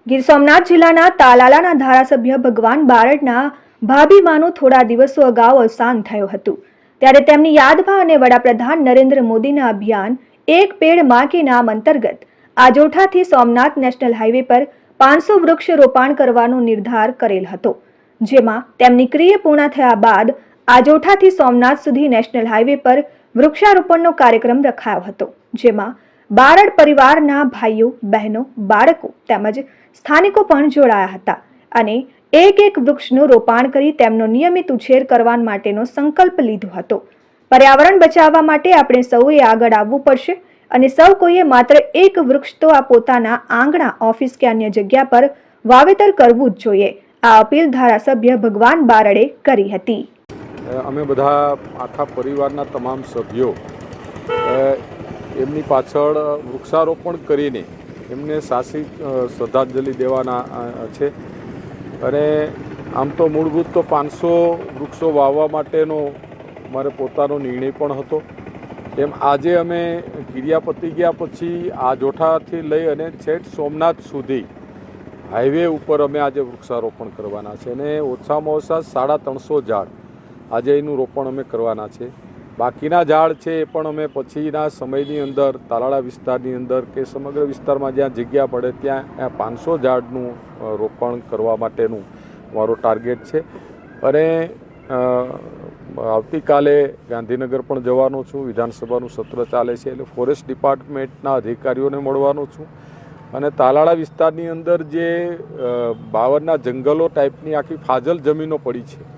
ગીર સોમનાથ જિલ્લાના તાલાલાના ધારાસભ્ય ભગવાન બારડના ભાભીમાનું થોડા દિવસો અગાઉ અવસાન થયું હતું। ત્યારે તેમની યાદમાં અને વડાપ્રધાન નરેન્દ્ર મોદીના અભિયાન એક પેડ માં કે નામ અંતર્ગત આજોઠાથી સોમનાથ નેશનલ હાઈવે પર 500 વૃક્ષ રોપણ કરવાનો નિર્ધાર કરેલ હતો, જેમાં તેમની ક્રિયા પૂર્ણ થયા બાદ આજોઠાથી સોમનાથ સુધી નેશનલ હાઈવે પર વૃક્ષારોપણનો કાર્યક્રમ રખાયો હતો, જેમાં બારડ પરિવારના ભાઈઓ, બહેનો, બાળકો તેમજ સ્થાનિકો પણ જોડાયા હતા અને એક વૃક્ષનું રોપણ કરી તેમનો નિયમિત ઉછેર કરવા માટેનો સંકલ્પ લીધો હતો। પર્યાવરણ બચાવવા માટે આપણે સૌએ આગળ આવવું પડશે અને સૌ કોઈએ માત્ર એક વૃક્ષ તો આ પોતાના આંગણા, ઓફિસ કે અન્ય જગ્યા પર વાવેતર કરવું જ જોઈએ। આ અપીલ ધારાસભ્ય ભગવાન બારડે કરી હતી। અમે બધા આખા પરિવારના તમામ સભ્યો એમની પાછળ વૃક્ષારોપણ કરીને એમને સાચી શ્રદ્ધાંજલિ દેવાના છે અને આમ તો મૂળભૂત તો 500 વૃક્ષો વાવવા માટેનો મારે પોતાનો નિર્ણય પણ હતો। એમ આજે અમે ક્રિયા પતી ગયા પછી આજોઠાથી લઈ અને છેક સોમનાથ સુધી હાઈવે ઉપર અમે આજે વૃક્ષારોપણ કરવાના છે અને ઓછામાં ઓછા 350 ઝાડ આજે એનું રોપણ અમે કરવાના છે। બાકીના ઝાડ છે એ પણ અમે પછીના સમયની અંદર તાલાળા વિસ્તારની અંદર કે સમગ્ર વિસ્તારમાં જ્યાં જગ્યા પડે ત્યાં 500 ઝાડનું રોપણ કરવા માટેનું મારો ટાર્ગેટ છે અને આવતીકાલે ગાંધીનગર પણ જવાનો છું। વિધાનસભાનું સત્ર ચાલે છે એટલે ફોરેસ્ટ ડિપાર્ટમેન્ટના અધિકારીઓને મળવાનો છું અને તાલાળા વિસ્તારની અંદર જે 52ના જંગલો ટાઈપની આખી ફાજલ જમીનો પડી છે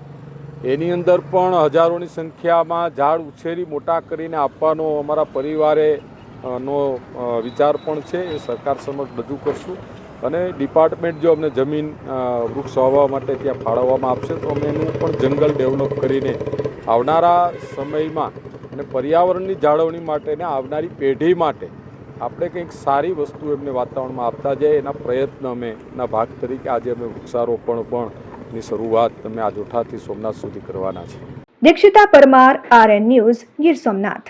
એની અંદર પણ હજારોની સંખ્યામાં ઝાડ ઉછેરી મોટા કરીને આપવાનો અમારા પરિવારે નો વિચાર પણ છે। એ સરકાર સમક્ષ રજૂ કરશું અને ડિપાર્ટમેન્ટ જો અમને જમીન વૃક્ષ વાવવા માટે ત્યાં ફાળવવામાં આપશે તો અમે એનું પણ જંગલ ડેવલપ કરીને આવનારા સમયમાં અને પર્યાવરણની જાળવણી માટે અને આવનારી પેઢી માટે આપણે કંઈક સારી વસ્તુ એમને વાતાવરણમાં આપતા જાય એના પ્રયત્ન અમે એના ભાગ તરીકે આજે અમે વૃક્ષારોપણ પણ ની શરૂઆત અમે આજોઠાથી સોમનાથ સુધી કરવાના છે। Dikshita Parmar, RN news, Gir Somnath.